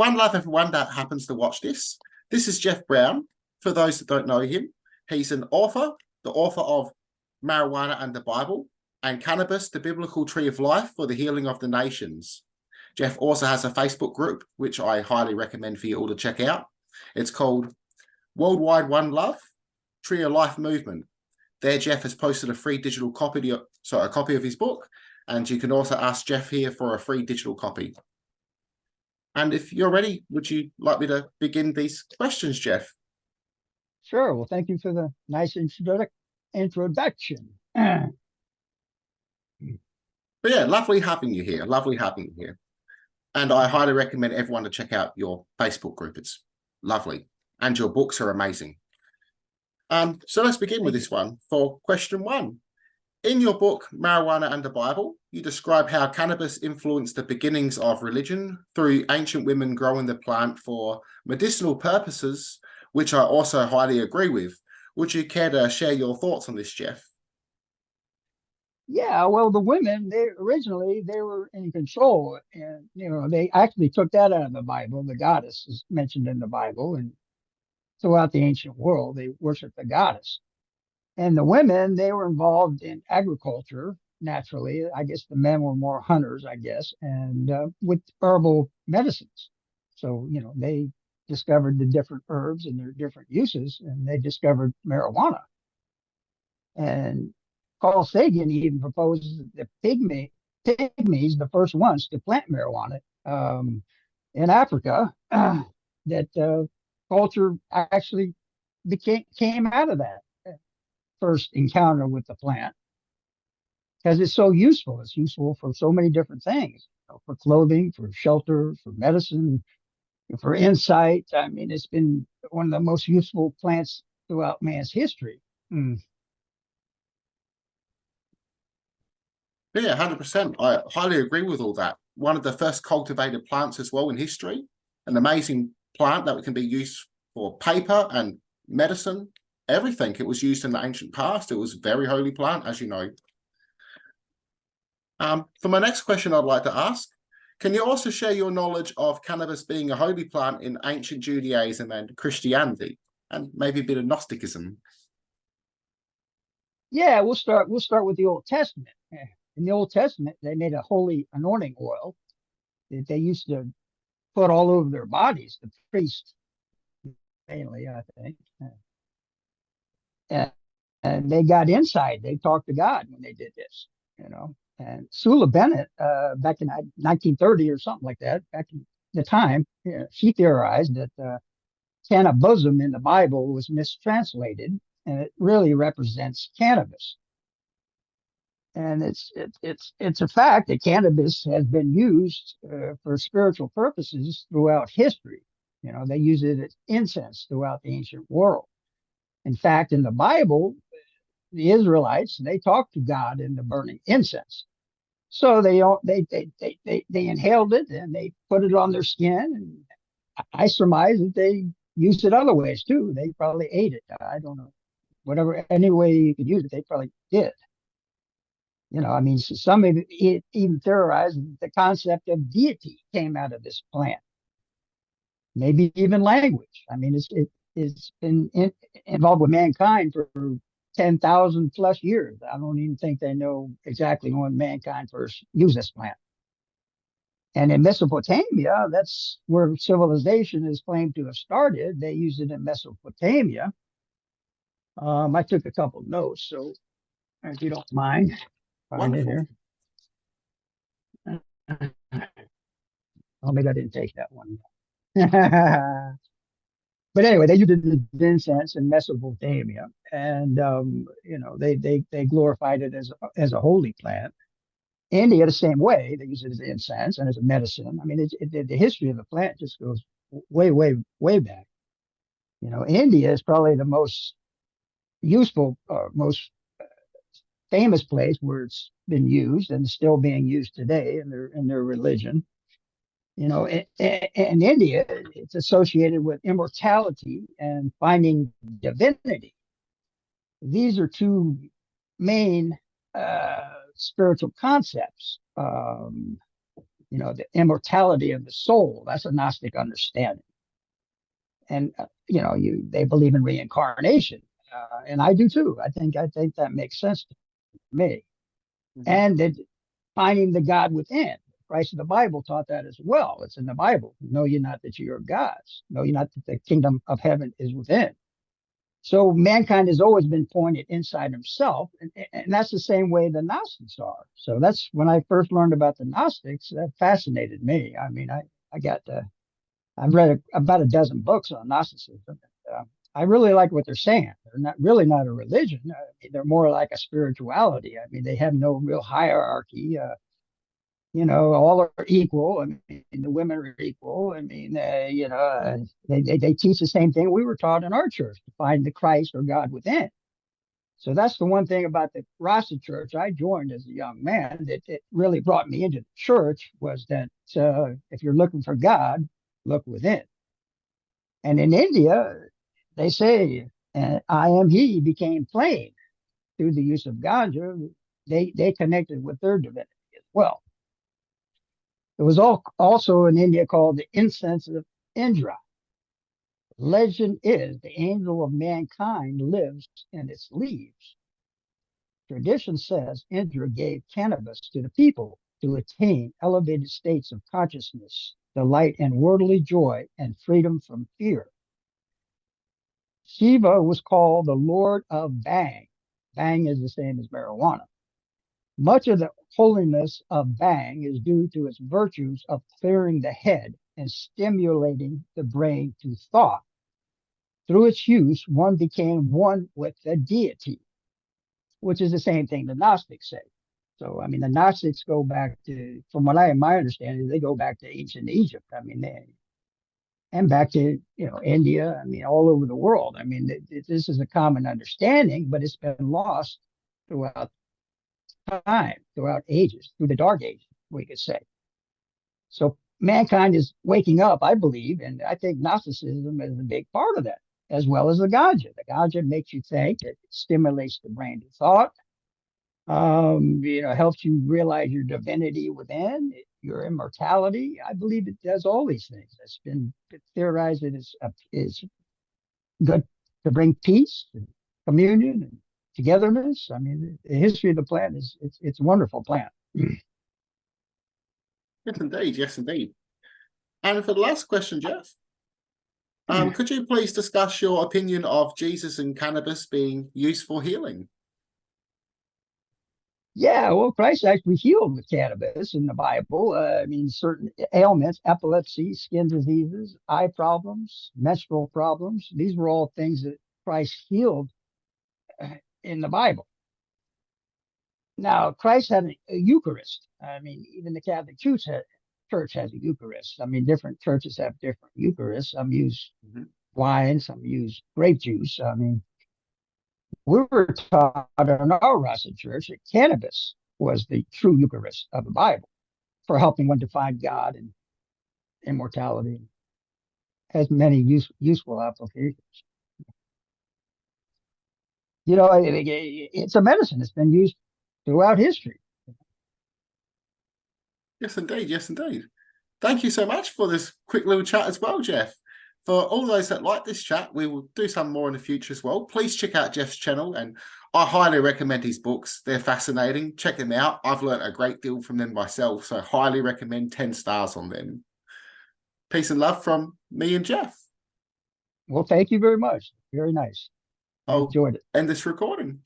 one love everyone that happens to watch this. This is Jeff Brown. For those that don't know him, he's an author, the author of Marijuana and the Bible, and Cannabis, the Biblical Tree of Life for the Healing of the Nations. Jeff also has a Facebook group, which I highly recommend for you all to check out. It's called Worldwide One Love, Tree of Life Movement. There, Jeff has posted a free digital copy, a copy of his book, and you can also ask Jeff here for a free digital copy. And if you're ready, would you like me to begin these questions, Jeff? Sure. Well, thank you for the nice introduction. But yeah, lovely having you here. Lovely having you here. And I highly recommend everyone to check out your Facebook group. It's lovely. And your books are amazing. So let's begin with this one for question one. In your book, Marijuana and the Bible, you describe how cannabis influenced the beginnings of religion through ancient women growing the plant for medicinal purposes, which I also highly agree with. Would you care to share your thoughts on this, Jeff? Yeah, well, the women, they were in control, and they actually took that out of the Bible. The goddess is mentioned in the Bible, and throughout the ancient world, they worshiped the goddess. And the women, they were involved in agriculture naturally. I guess the men were more hunters, I guess, and with herbal medicines. So they discovered the different herbs and their different uses, and they discovered marijuana. And Carl Sagan even proposes that the pygmies, the first ones to plant marijuana in Africa, that culture actually came out of that first encounter with the plant because it's so useful. It's useful for so many different things, for clothing, for shelter, for medicine, for insight. I mean, it's been one of the most useful plants throughout man's history. Yeah, 100%. I highly agree with all that. One of the first cultivated plants as well in history, an amazing plant that can be used for paper and medicine, everything. It was used in the ancient past. It was a very holy plant, as you know. For my next question, I'd like to ask, can you also share your knowledge of cannabis being a holy plant in ancient Judaism and Christianity, and maybe a bit of Gnosticism? Yeah, we'll start with the Old Testament. In the Old Testament, they made a holy anointing oil that they used to put all over their bodies, the priests mainly, I think. And they got inside. They talked to God when they did this, And Sula Bennett, back in 1930 or something like that, back in the time, she theorized that cannabism in the Bible was mistranslated, and it really represents cannabis. And it's a fact that cannabis has been used for spiritual purposes throughout history. They use it as incense throughout the ancient world. In fact, in the Bible, the Israelites, they talked to God in the burning incense. So they inhaled it and they put it on their skin. And I surmise that they used it other ways too. They probably ate it. I don't know. Whatever, any way you could use it, they probably did. I mean, some even theorized the concept of deity came out of this plant. Maybe even language. I mean, it's been involved with mankind for 10,000 plus years. I don't even think they know exactly when mankind first used this plant. And in Mesopotamia, that's where civilization is claimed to have started. They used it in Mesopotamia. I took a couple notes, so if you don't mind, find it here. Oh, maybe I didn't take that one. But anyway, they used it as incense in Mesopotamia, and they glorified it as a holy plant. India, the same way, they use it as incense and as a medicine. I mean, the history of the plant just goes way, way, way back. India is probably the most useful, most famous place where it's been used and still being used today in their religion. In India, it's associated with immortality and finding divinity. These are two main spiritual concepts. the immortality of the soul. That's a Gnostic understanding. And they believe in reincarnation, and I do too. I think that makes sense to me. Mhm. And that finding the God within. Christ of the Bible taught that as well. It's in the Bible. Know ye not that you are gods. Know ye not that the kingdom of heaven is within. So mankind has always been pointed inside himself, and that's the same way the Gnostics are. So that's when I first learned about the Gnostics. That fascinated me. I mean, I got I've read about a dozen books on Gnosticism. I really like what they're saying. They're not a religion. They're more like a spirituality. I mean, they have no real hierarchy. All are equal. I mean, the women are equal. I mean, they teach the same thing we were taught in our church, to find the Christ or God within. So that's the one thing about the Rasta church I joined as a young man that it really brought me into the church, was that if you're looking for God, look within. And in India, they say, I am he became plain through the use of ganja. They connected with their divinity as well. It was also in India called the incense of Indra. Legend is the angel of mankind lives in its leaves. Tradition says Indra gave cannabis to the people to attain elevated states of consciousness, delight in worldly joy, and freedom from fear. Shiva was called the Lord of Bang. Bang is the same as marijuana. Much of the holiness of Bang is due to its virtues of clearing the head and stimulating the brain to thought. Through its use, one became one with the deity, which is the same thing the Gnostics say. So, I mean, the Gnostics go back to, from what my understanding, they go back to ancient Egypt. I mean, and back to India. I mean, all over the world. I mean, this is a common understanding, but it's been lost throughout time, throughout ages, through the Dark Ages, we could say. So mankind is waking up, I believe, and I think Gnosticism is a big part of that, as well as the ganja. The ganja makes you think, it stimulates the brain to thought, helps you realize your divinity within, your immortality. I believe it does all these things. It's been theorized that is good to bring peace and communion and togetherness. I mean, the history of the plant it's a wonderful plant. Yes, indeed. Yes, indeed. And for the last question, Jeff, could you please discuss your opinion of Jesus and cannabis being used for healing? Yeah, well, Christ actually healed with cannabis in the Bible. I mean, certain ailments, epilepsy, skin diseases, eye problems, menstrual problems. These were all things that Christ healed in the Bible. Now, Christ had a Eucharist. I mean, even the Catholic Church has a Eucharist. I mean, different churches have different Eucharists. Some use wine, some use grape juice. I mean, we were taught in our Rasta church that cannabis was the true Eucharist of the Bible for helping one to find God and immortality. Has many useful applications. It's a medicine. It's been used throughout history. Yes, indeed. Yes, indeed. Thank you so much for this quick little chat as well, Jeff. For all those that like this chat, we will do some more in the future as well. Please check out Jeff's channel, and I highly recommend his books. They're fascinating. Check them out. I've learned a great deal from them myself, so highly recommend 10 stars on them. Peace and love from me and Jeff. Well, thank you very much. Very nice. I I'll enjoyed it. end this recording.